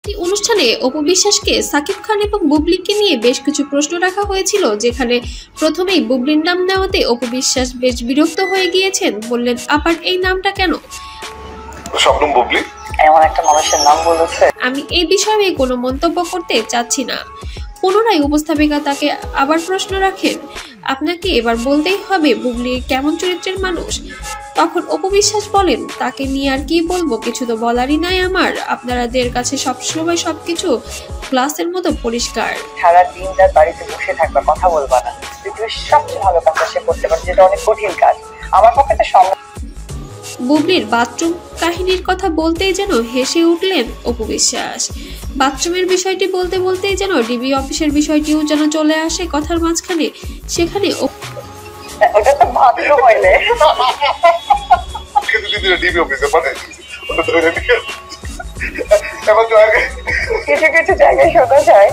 এই অনুষ্ঠানে অপু বিশ্বাসকে সাকিব খান এবং বুবলিকে নিয়ে বেশ কিছু প্রশ্ন রাখা হয়েছিল, যেখানে প্রথমেই বুবলির নাম নেওয়াতে অপু বিশ্বাস বেশ বিরক্ত হয়ে গিয়েছেন। বললেন, আবার এই নামটা কেন? শবনম বুবলি এমন একটা মানুষের নাম বলেছে। আমি এই বিষয়ে কোনো মন্তব্য করতে চাচ্ছি না। পুনরায় উপস্থাপিকা তাকে আবার প্রশ্ন রাখেন, আপনাকে এবার বলতেই হবে বুবলি কেমন চরিত্রের মানুষ। তখন অপু বিশ্বাস বলেন, তাকে নিয়ে আর কি বলবো, কিছু তো বলারই নাই আমার। আপনাদের কাছে সবসময় সবকিছু গ্লাসের মতো পরিষ্কার। সারাদিন তার বাড়িতে বসে থাকবা, কথা বলবা না। পৃথিবীর সবচেয়ে ভালো কাজটা সে করতে পারে, যেটা অনেক কঠিন কাজ। আমার পক্ষে তো সম্ভব। বুবলির বাথরুম কাহিনীর কথা বলতেই যেন হেসে উঠলেন অপু বিশ্বাস। বাথরুমের বিষয়টি বলতে বলতেই যেন ডিবি অফিসের বিষয়টিও যেন চলে আসে কথার মাঝখানে। সেখানে ওটা তো বাথরুম হইলে ডিবি অফিসে পাঠাই ওটা ধরে নিয়ে কিছু কিছু জায়গায় শোনা যায়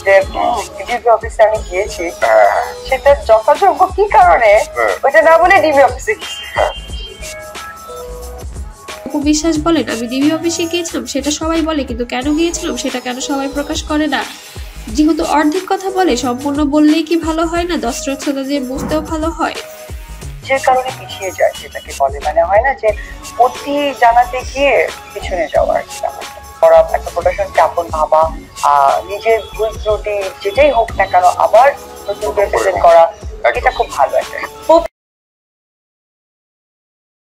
যে ডিবি অফিসে আমি গিয়েছি, সেটা যথাযোগ্য কি কারণে ওইটা না বলে ডিবি অফিসে গেছি। অপু বিশ্বাস বলেন, আমি ডিবি অফিসে গিয়েছিলাম সেটা সবাই বলে, কিন্তু কেন গিয়েছিলাম সেটা কেন সবাই প্রকাশ করে না। যেহেতু অর্ধেক কথা বলে, সম্পূর্ণ বললেই কি ভালো হয় না? দর্শকরা যে বুঝতেও ভালো হয়। যে কারণে পিছিয়ে যায় সেটাকে বলে, মানে হয় না যে অতি জানাতে গিয়ে পিছনে যাওয়া আর কি। ওরা একটা প্রোডাকশনকে আপন ভাবা, নিজের ভুল ত্রুটি যেটাই হোক না কেন আবার নতুন করে প্রেজেন্ট করা, এটা খুব ভালো একটা।